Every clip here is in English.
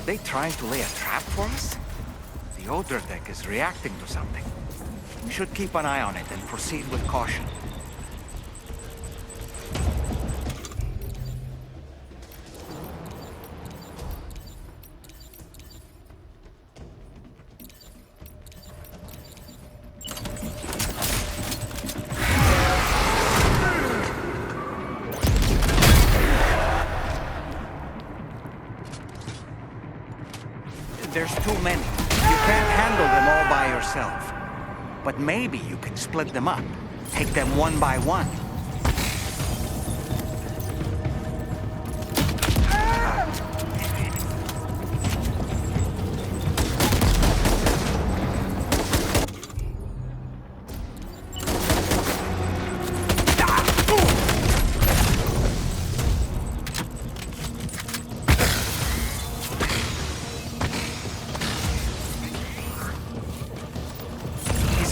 Are they trying to lay a trap for us? The Odor deck is reacting to something. We should keep an eye on it and proceed with caution. There's too many. You can't handle them all by yourself. But maybe you can split them up. Take them one by one.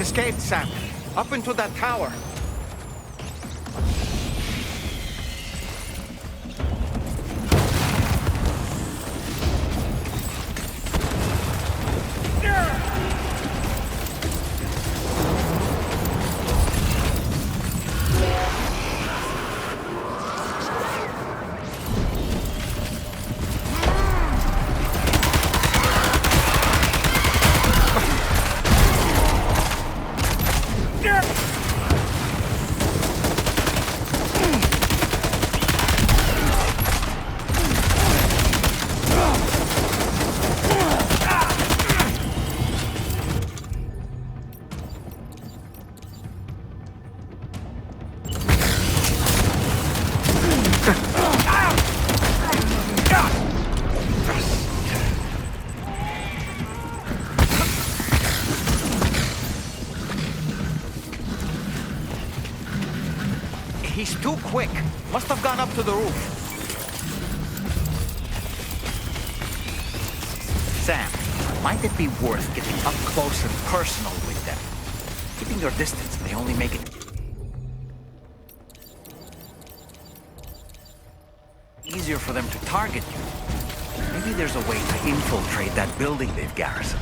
Escaped, Sam. Up into that tower. He's too quick. Must have gone up to the roof. Sam, might it be worth getting up close and personal with them? Keeping your distance may only make it easier for them to target you. Maybe there's a way to infiltrate that building they've garrisoned.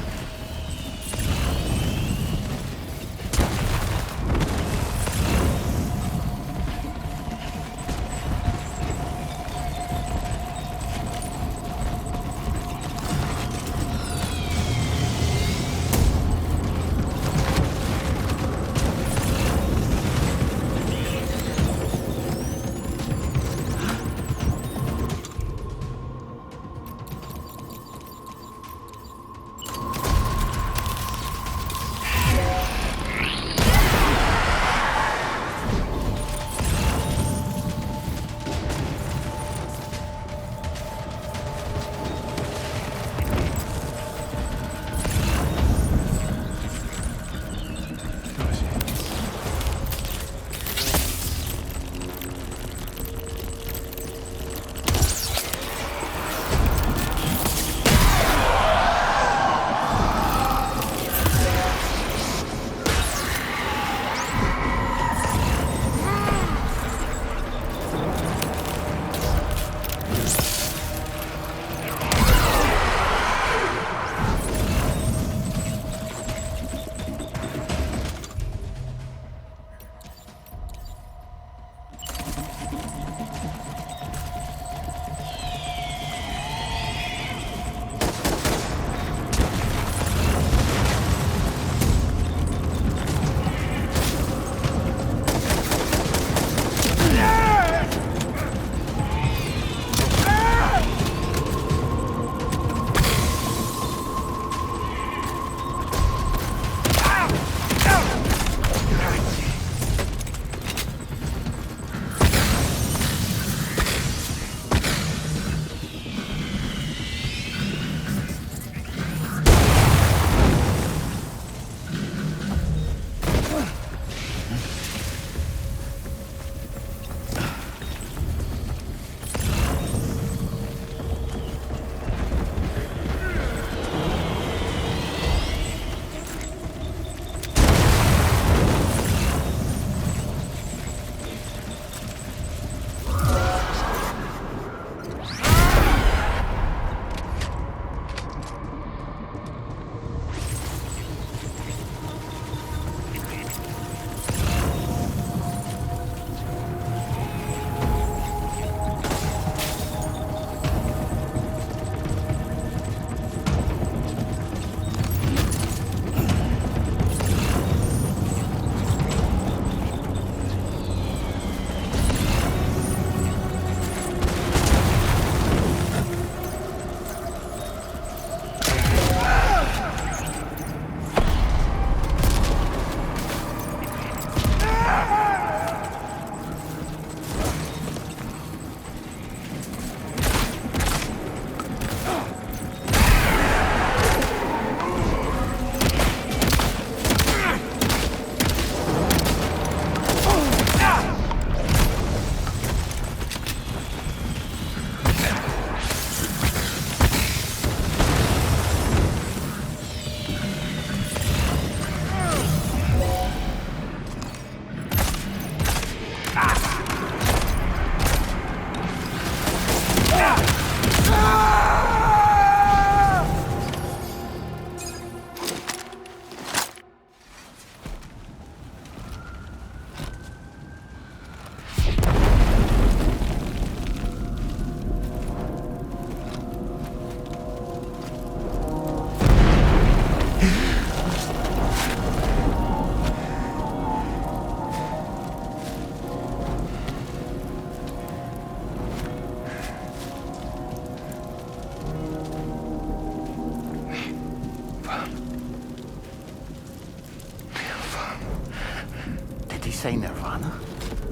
Did he say Nirvana?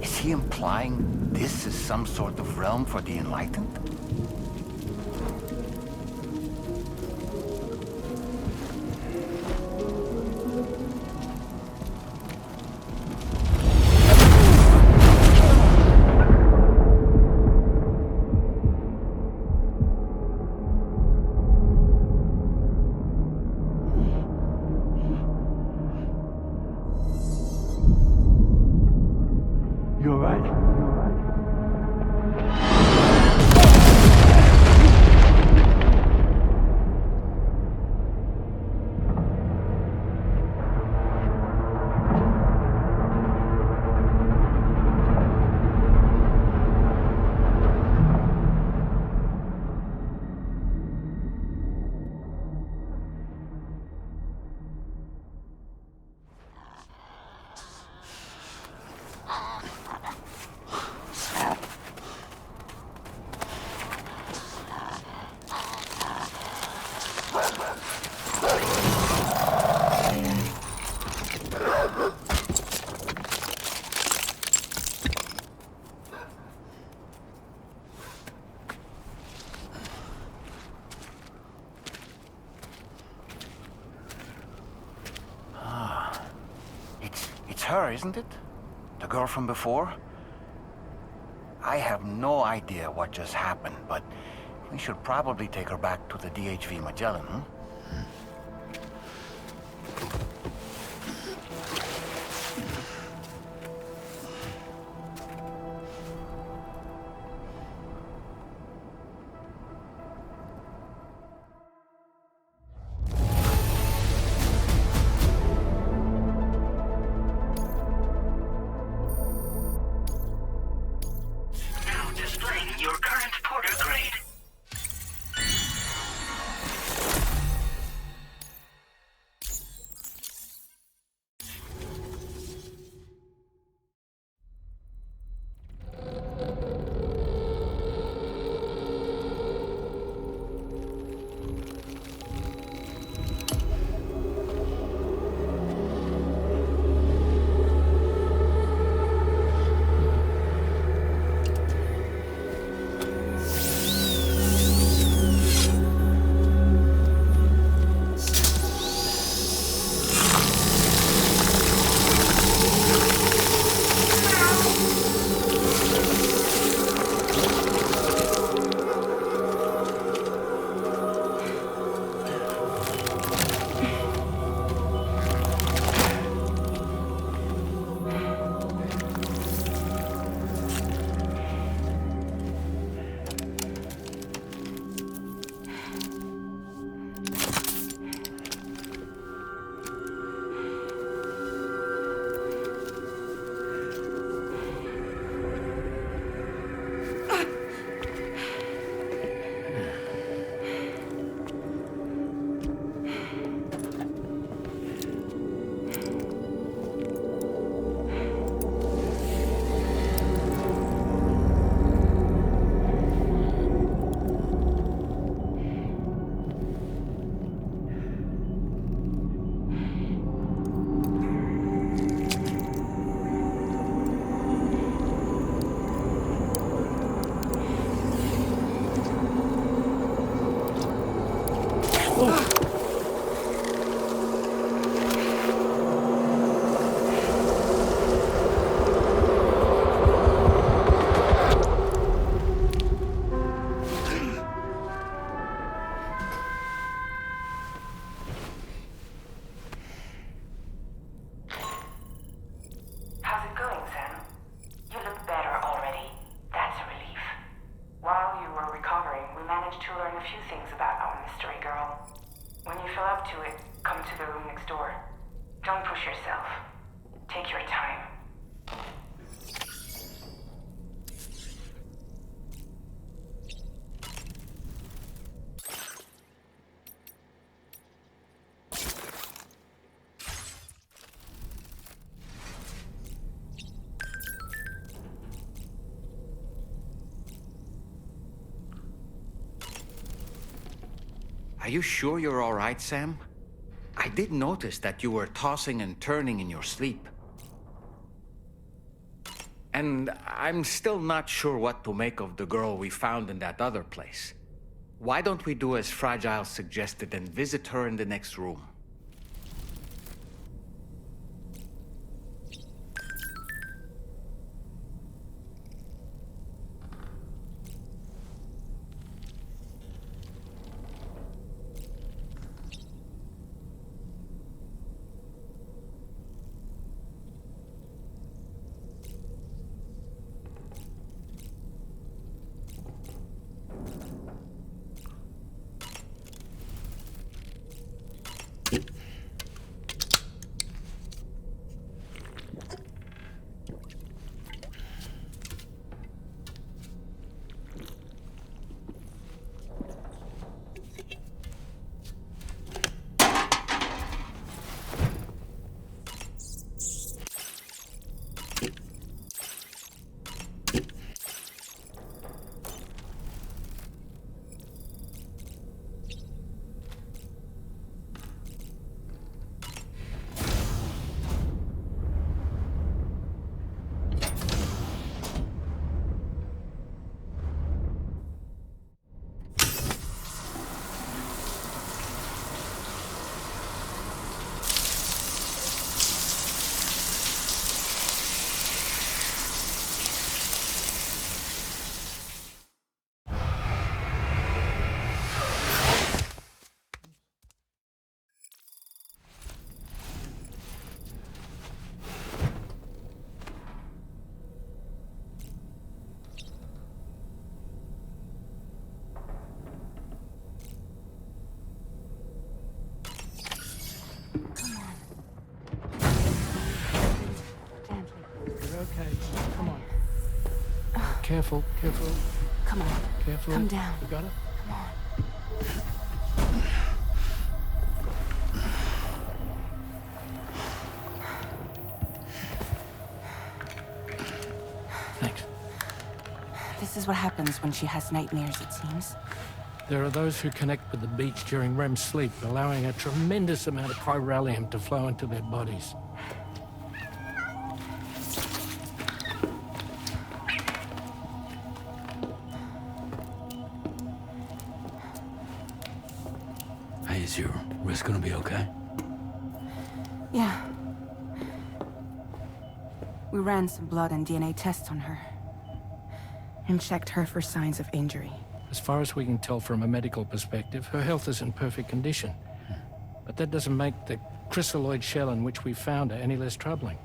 Is he implying this is some sort of realm for the enlightened? You're right. It's her, isn't it? The girl from before? I have no idea what just happened, but we should probably take her back to the DHV Magellan, huh? Your current porter grade. Don't push yourself. Take your time. Are you sure you're all right, Sam? I did notice that you were tossing and turning in your sleep. And I'm still not sure what to make of the girl we found in that other place. Why don't we do as Fragile suggested and visit her in the next room? Okay, come on. Careful, careful. Come on. Careful. Come down. You got it? Come on. Thanks. This is what happens when she has nightmares, it seems. There are those who connect with the beach during REM sleep, allowing a tremendous amount of chiralium to flow into their bodies. Hey, is your wrist gonna be okay? Yeah. We ran some blood and DNA tests on her. And checked her for signs of injury. As far as we can tell from a medical perspective, her health is in perfect condition. But that doesn't make the crystalloid shell in which we found her any less troubling.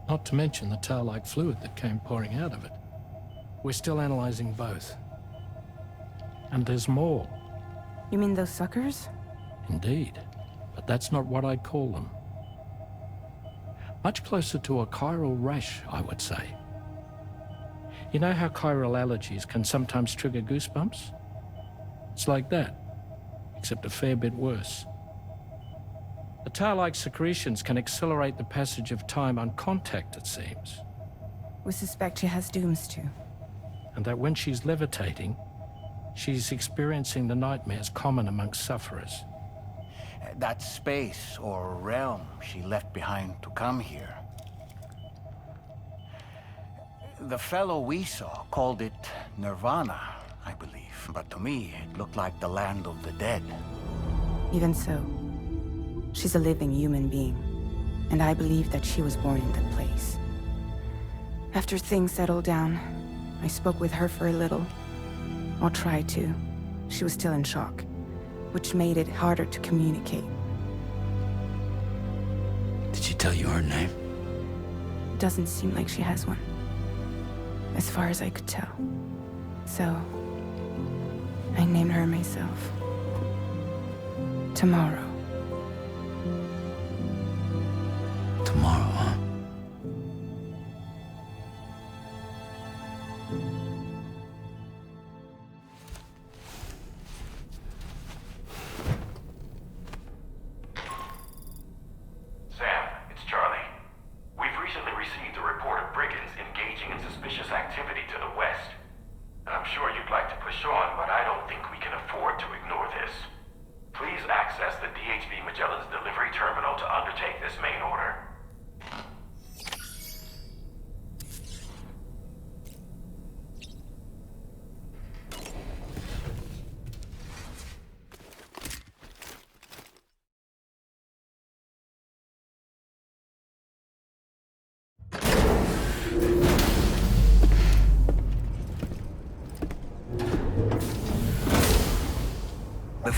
Not to mention the tar-like fluid that came pouring out of it. We're still analyzing both. And there's more. You mean those suckers? Indeed. But that's not what I'd call them. Much closer to a chiral rash, I would say. You know how chiral allergies can sometimes trigger goosebumps? It's like that, except a fair bit worse. The tar-like secretions can accelerate the passage of time on contact, it seems. We suspect she has dooms too. And that when she's levitating, she's experiencing the nightmares common amongst sufferers. That space or realm she left behind to come here. The fellow we saw called it Nirvana, I believe. But to me, it looked like the land of the dead. Even so, she's a living human being. And I believe that she was born in that place. After things settled down, I spoke with her for a little. Or tried to. She was still in shock, which made it harder to communicate. Did she tell you her name? It doesn't seem like she has one. As far as I could tell. So, I named her myself. Tomorrow. Tomorrow, huh? Sam, it's Charlie. We've recently received a report of brigands engaging in suspicious activity to the west. I'm sure you'd like to push on, but I don't think we can afford to ignore this. Please access the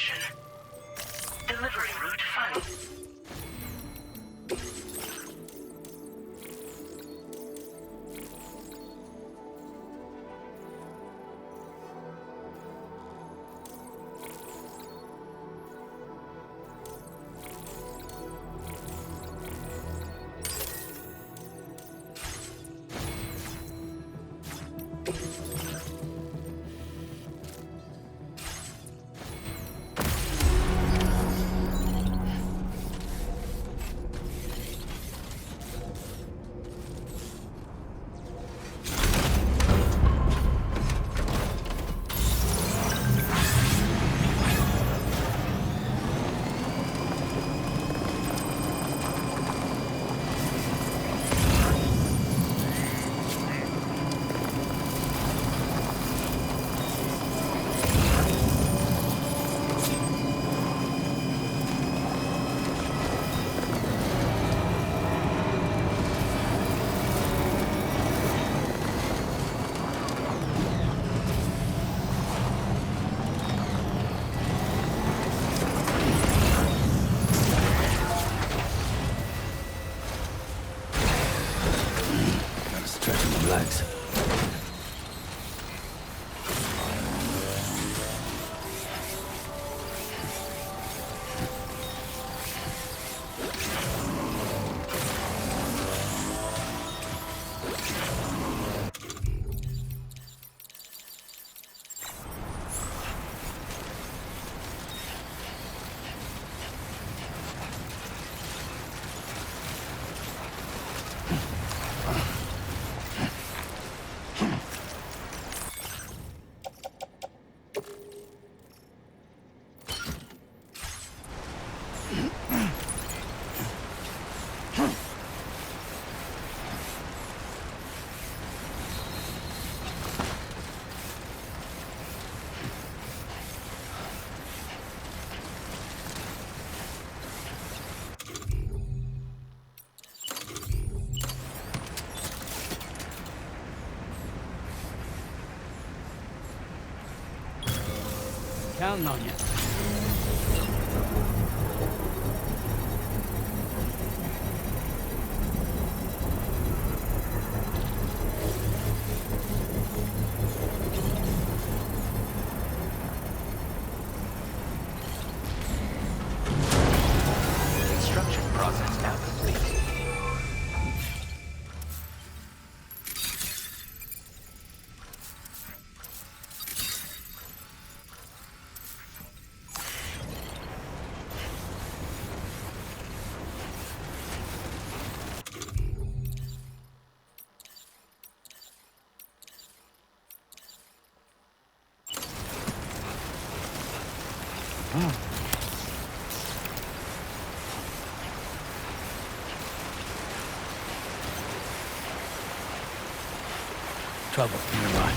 destination. Delivery route found. Relax. Counting on you. Construction process now complete. Trouble nearby.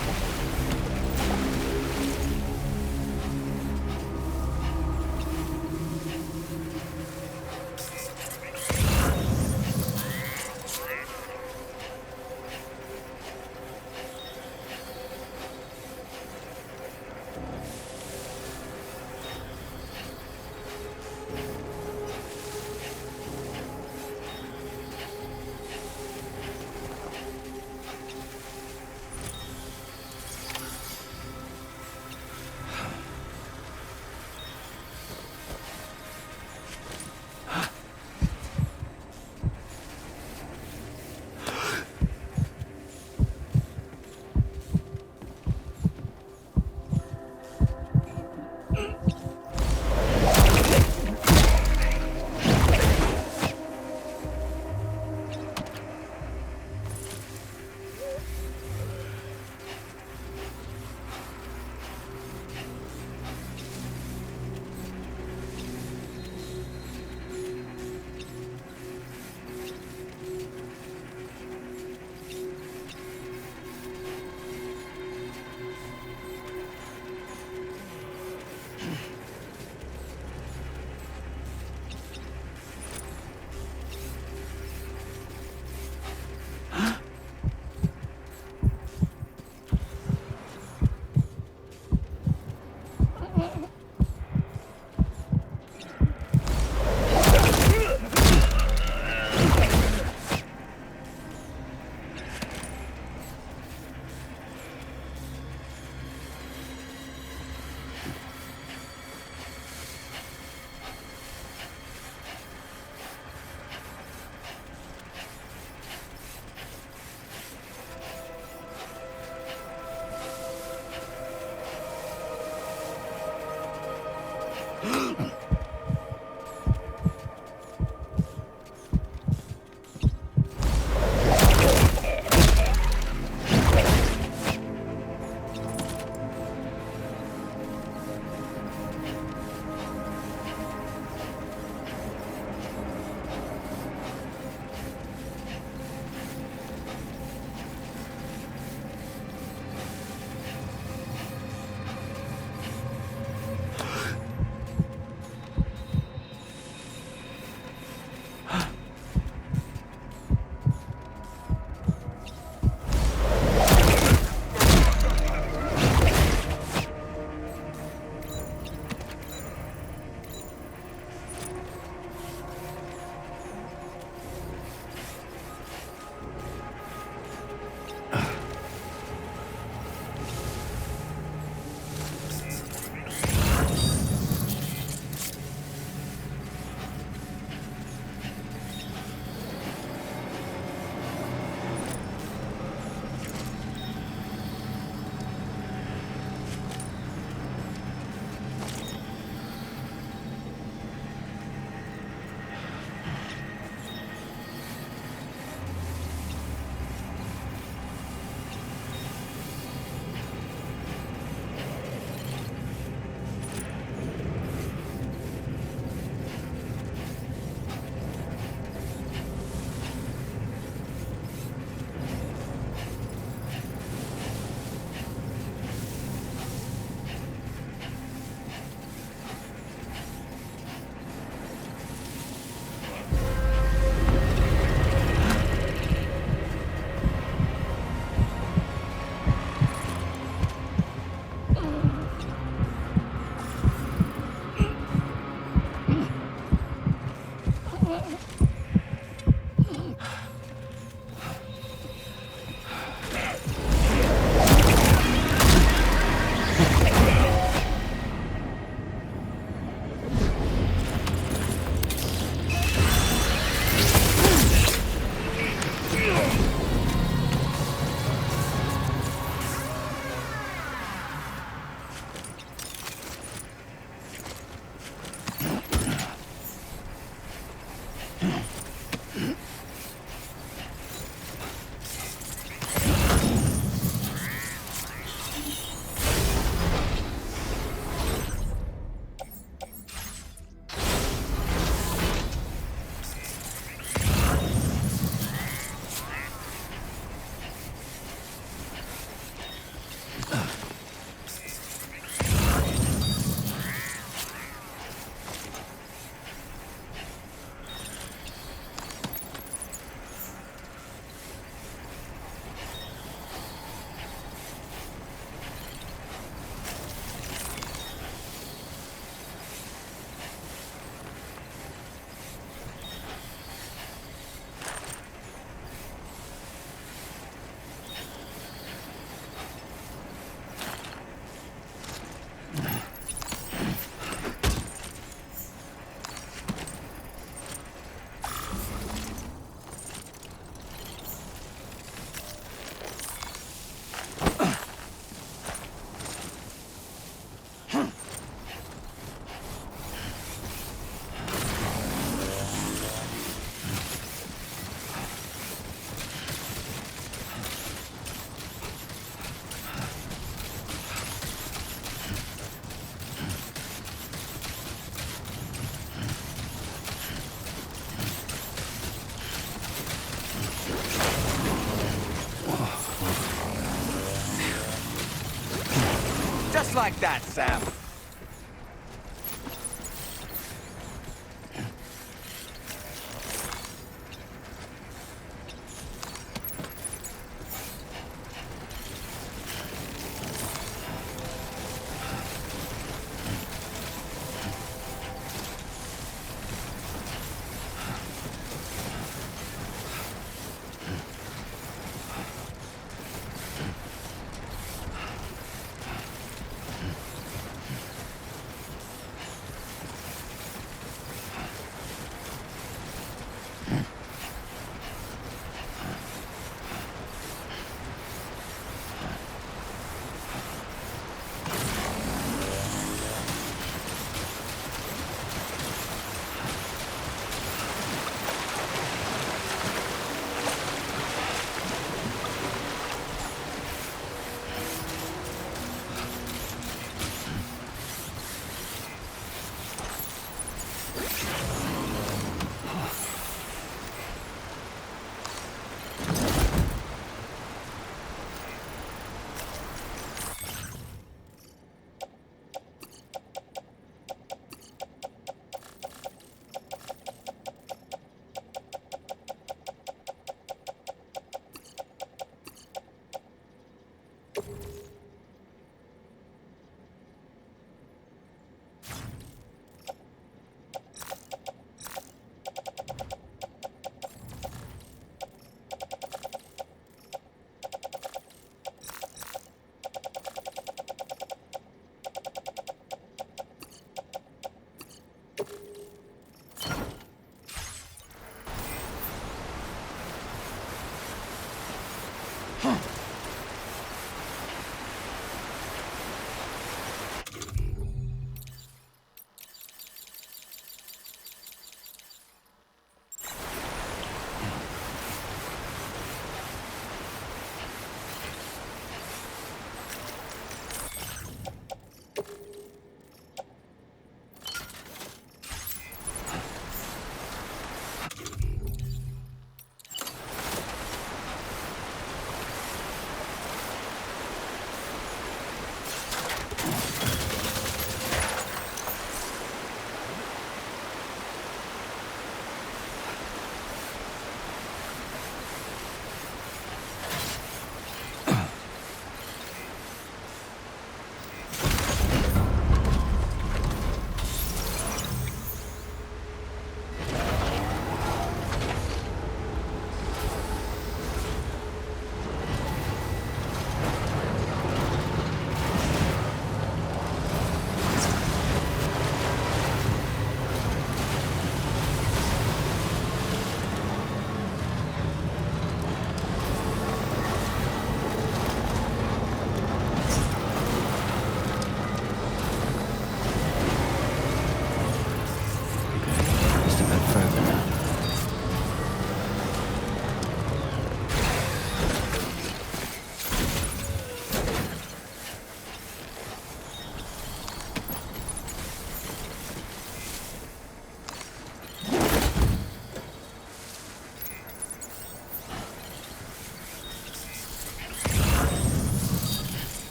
Just like that, Sam.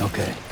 Okay.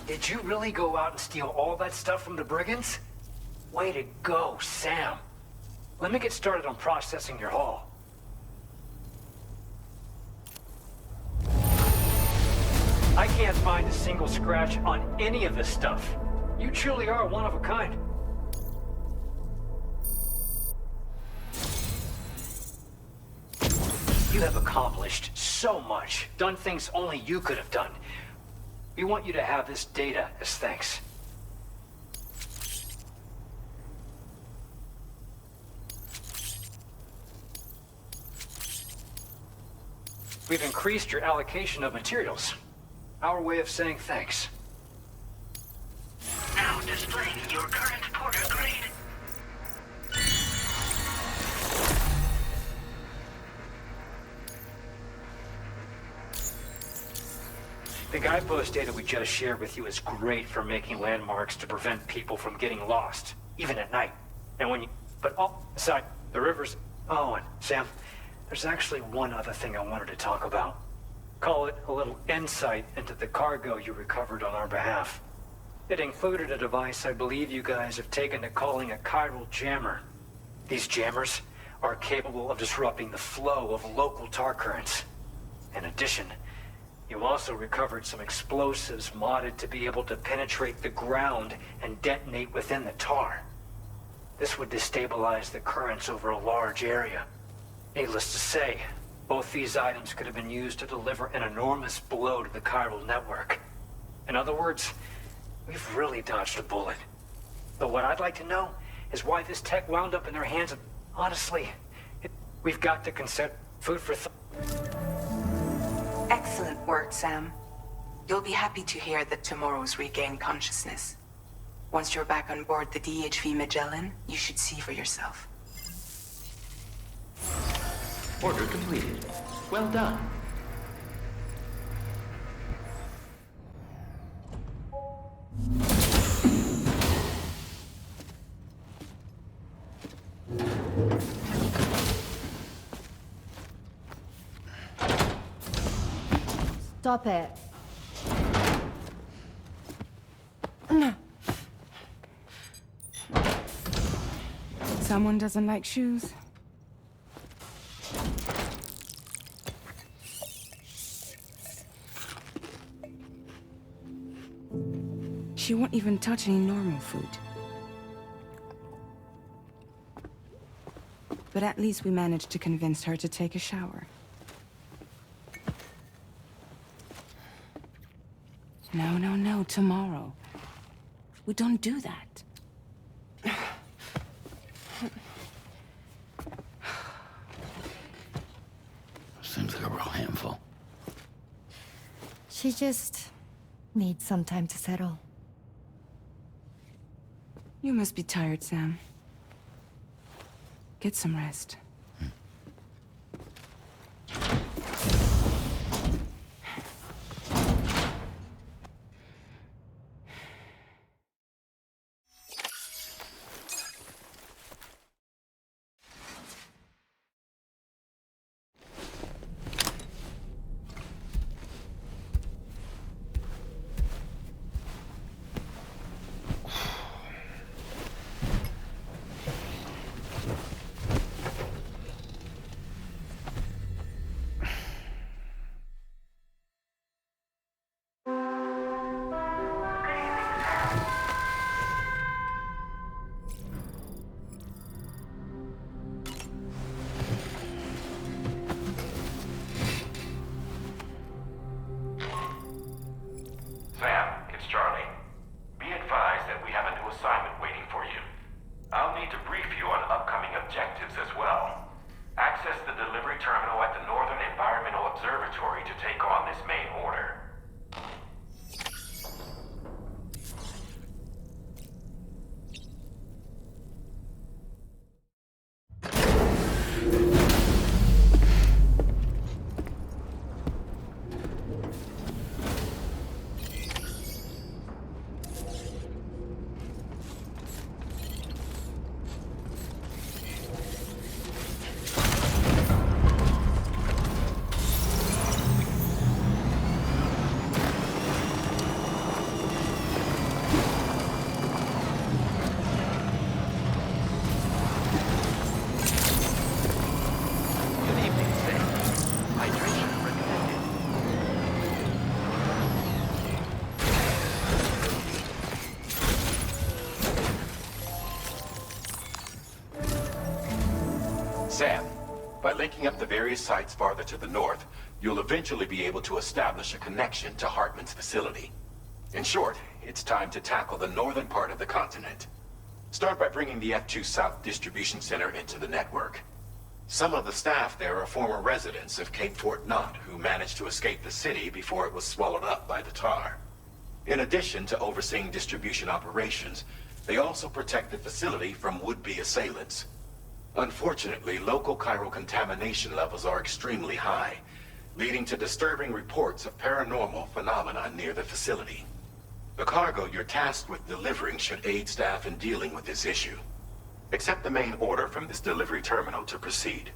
Did you really go out and steal all that stuff from the brigands? Way to go, Sam. Let me get started on processing your haul. I can't find a single scratch on any of this stuff. You truly are one of a kind. You have accomplished so much, done things only you could have done. We want you to have this data as thanks. We've increased your allocation of materials. Our way of saying thanks. Now displaying your current porter grade. The guidepost data we just shared with you is great for making landmarks to prevent people from getting lost, even at night. And when you... But all aside, the rivers... Oh, and Sam, there's actually one other thing I wanted to talk about. Call it a little insight into the cargo you recovered on our behalf. It included a device I believe you guys have taken to calling a chiral jammer. These jammers are capable of disrupting the flow of local tar currents. In addition, you also recovered some explosives modded to be able to penetrate the ground and detonate within the tar. This would destabilize the currents over a large area. Needless to say, both these items could have been used to deliver an enormous blow to the chiral network. In other words, we've really dodged a bullet. But what I'd like to know is why this tech wound up in their hands. Honestly, we've got to consider food for thought. Excellent work, Sam. You'll be happy to hear that tomorrow's regained consciousness. Once you're back on board the DHV Magellan, you should see for yourself. Order completed. Well done. Stop it. Someone doesn't like shoes. She won't even touch any normal food. But at least we managed to convince her to take a shower. No, tomorrow. We don't do that. Seems like a real handful. She just needs some time to settle. You must be tired, Sam. Get some rest. Sam, it's Charlie. Be advised that we have a new assignment waiting for you. I'll need to brief you on upcoming objectives as well. Access the delivery terminal at the Northern Environmental Observatory to take on this main order. linking up the various sites farther to the north, you'll eventually be able to establish a connection to Hartman's facility. In short, it's time to tackle the northern part of the continent. Start by bringing the F2 South Distribution Center into the network. Some of the staff there are former residents of Cape Fort Knott who managed to escape the city before it was swallowed up by the tar. In addition to overseeing distribution operations, they also protect the facility from would-be assailants. Unfortunately, local chiral contamination levels are extremely high, leading to disturbing reports of paranormal phenomena near the facility. The cargo you're tasked with delivering should aid staff in dealing with this issue. Accept the main order from this delivery terminal to proceed.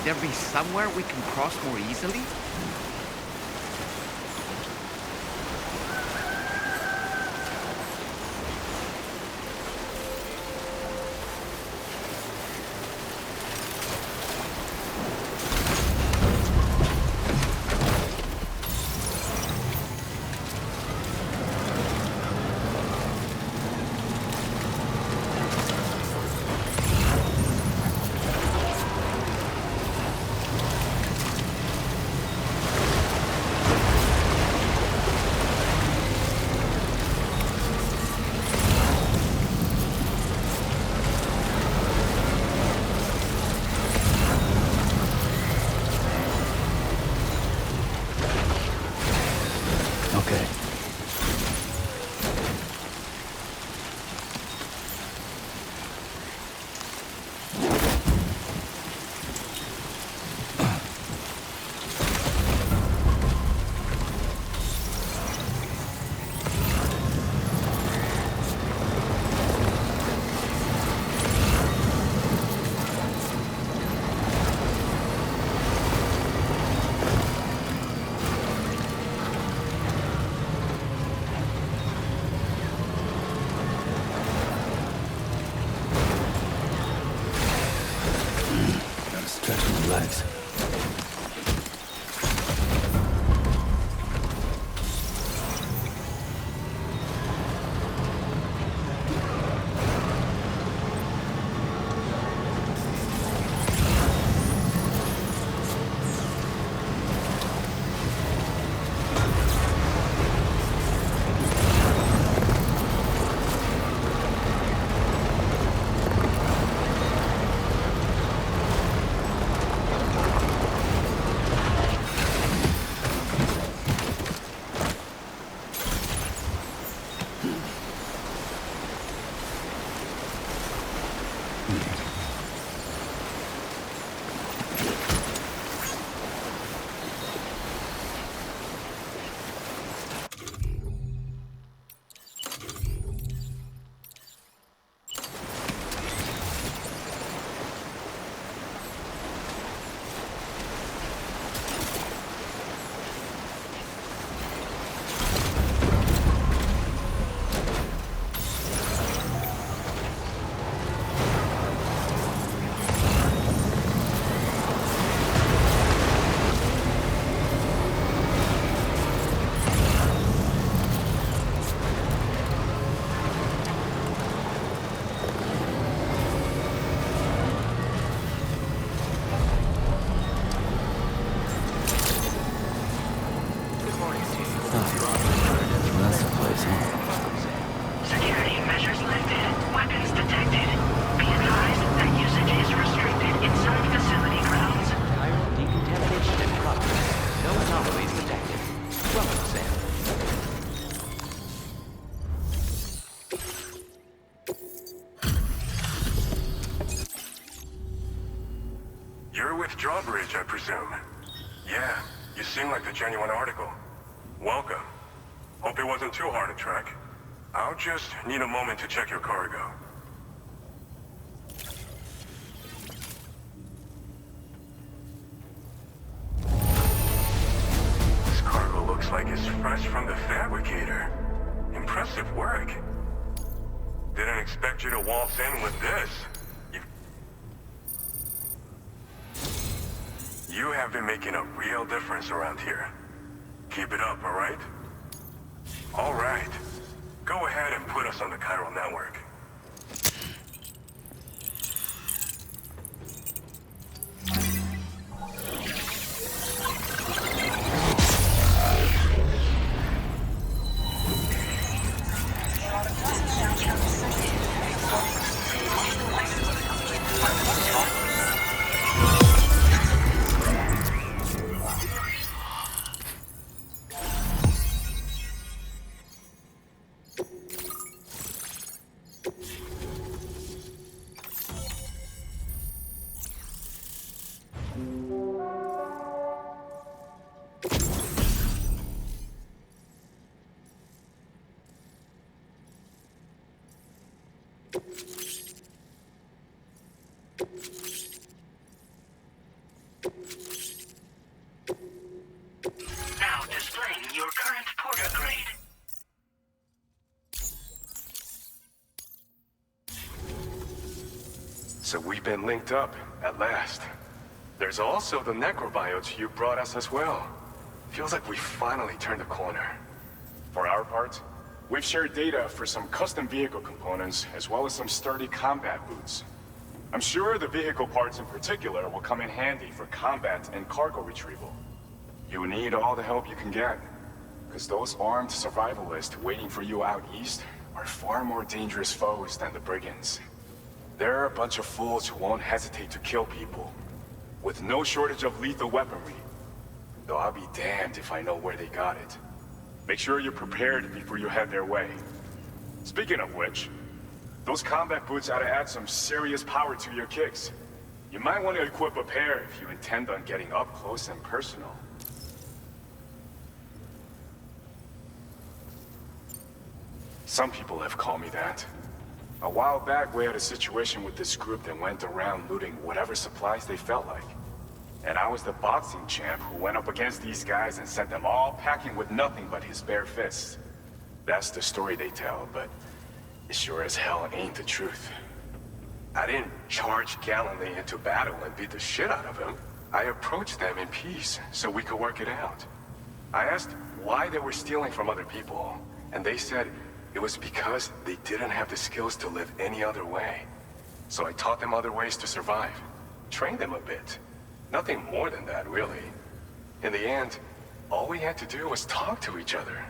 There be somewhere we can cross more easily? message, I presume. Yeah, you seem like the genuine article. Welcome. Hope it wasn't too hard to track. I'll just need a moment to check your cargo. This cargo looks like it's fresh from the fabricator. Impressive work. Didn't expect you to waltz in with this. You have been making a real difference around here. Keep it up, all right? All right. Go ahead and put us on the chiral network. Now displaying your current porter grade. So we've been linked up, at last. There's also the necrobiotes you brought us as well. Feels like we finally turned the corner. For our part, we've shared data for some custom vehicle components, as well as some sturdy combat boots. I'm sure the vehicle parts in particular will come in handy for combat and cargo retrieval. You need all the help you can get, because those armed survivalists waiting for you out east are far more dangerous foes than the brigands. They're a bunch of fools who won't hesitate to kill people, with no shortage of lethal weaponry. Though I'll be damned if I know where they got it. Make sure you're prepared before you head their way. Speaking of which, those combat boots ought to add some serious power to your kicks. You might want to equip a pair if you intend on getting up close and personal. Some people have called me that. A while back, we had a situation with this group that went around looting whatever supplies they felt like. And I was the boxing champ who went up against these guys and sent them all packing with nothing but his bare fists. That's the story they tell, but it sure as hell ain't the truth. I didn't charge gallantly into battle and beat the shit out of them. I approached them in peace so we could work it out. I asked why they were stealing from other people, and they said it was because they didn't have the skills to live any other way. So I taught them other ways to survive, trained them a bit. Nothing more than that, really. In the end, all we had to do was talk to each other.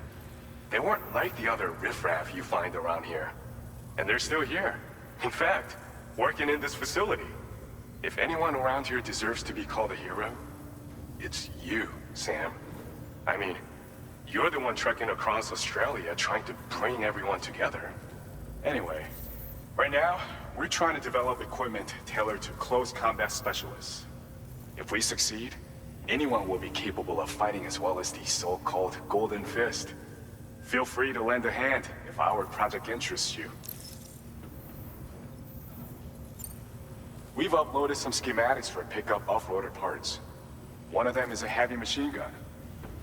They weren't like the other riffraff you find around here. And they're still here. In fact, working in this facility. If anyone around here deserves to be called a hero, it's you, Sam. I mean, you're the one trekking across Australia trying to bring everyone together. Anyway, right now, we're trying to develop equipment tailored to close combat specialists. If we succeed, anyone will be capable of fighting as well as the so-called Golden Fist. Feel free to lend a hand if our project interests you. We've uploaded some schematics for pickup off-roader parts. One of them is a heavy machine gun.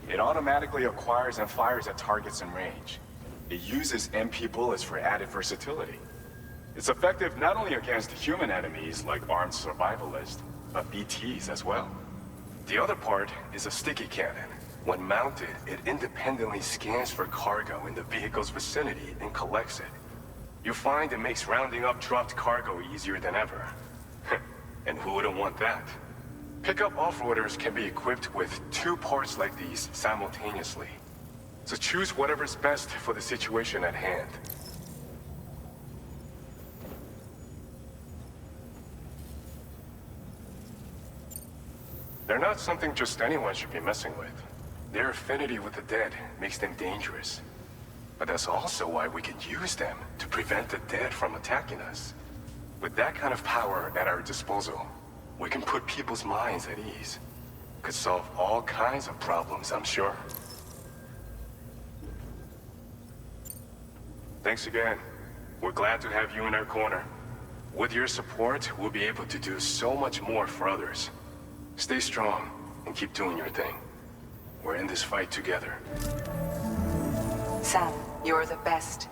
It automatically acquires and fires at targets in range. It uses MP bullets for added versatility. It's effective not only against human enemies like armed survivalists, but BTs as well. The other part is a sticky cannon. When mounted, it independently scans for cargo in the vehicle's vicinity and collects it. You'll find it makes rounding up dropped cargo easier than ever. And who wouldn't want that? Pickup off-roaders can be equipped with 2 parts like these simultaneously. So choose whatever's best for the situation at hand. They're not something just anyone should be messing with. Their affinity with the dead makes them dangerous. But that's also why we can use them to prevent the dead from attacking us. With that kind of power at our disposal, We can put people's minds at ease. Could solve all kinds of problems, I'm sure. Thanks again. We're glad to have you in our corner. With your support, we'll be able to do so much more for others. Stay strong and keep doing your thing. We're in this fight together. Sam, you're the best.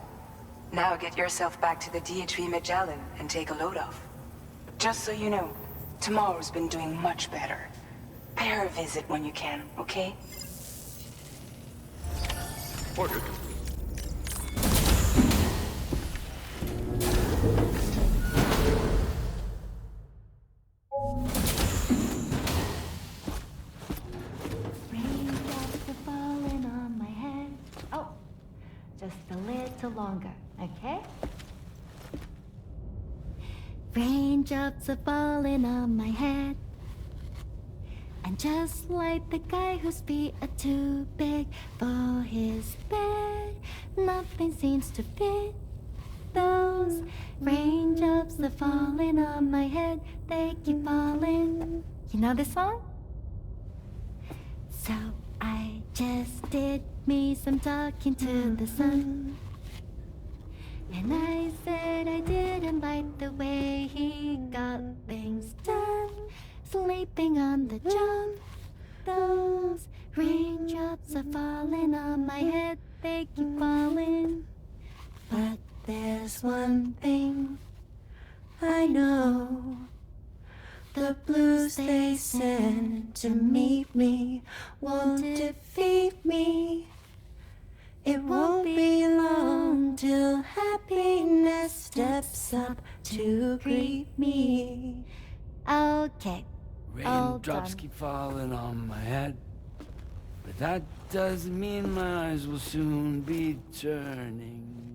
Now get yourself back to the DHV Magellan and take a load off. Just so you know, Tomorrow's been doing much better. Pay her a visit when you can, okay? Order. Raindrops are falling on my head. Oh, just a little longer, okay? Raindrops are falling on my head. And just like the guy whose feet are too big for his bed, nothing seems to fit. Those raindrops are falling on my head, they keep falling. You know this song? So I just did me some talking to the sun. And I said I didn't like the way he got things done. Sleeping on the job. Those raindrops are falling on my head, they keep falling. But there's one thing I know. The blues they send to meet me won't defeat me. It won't be long till happiness steps up to greet me. Okay. Raindrops keep falling on my head, but that doesn't mean my eyes will soon be turning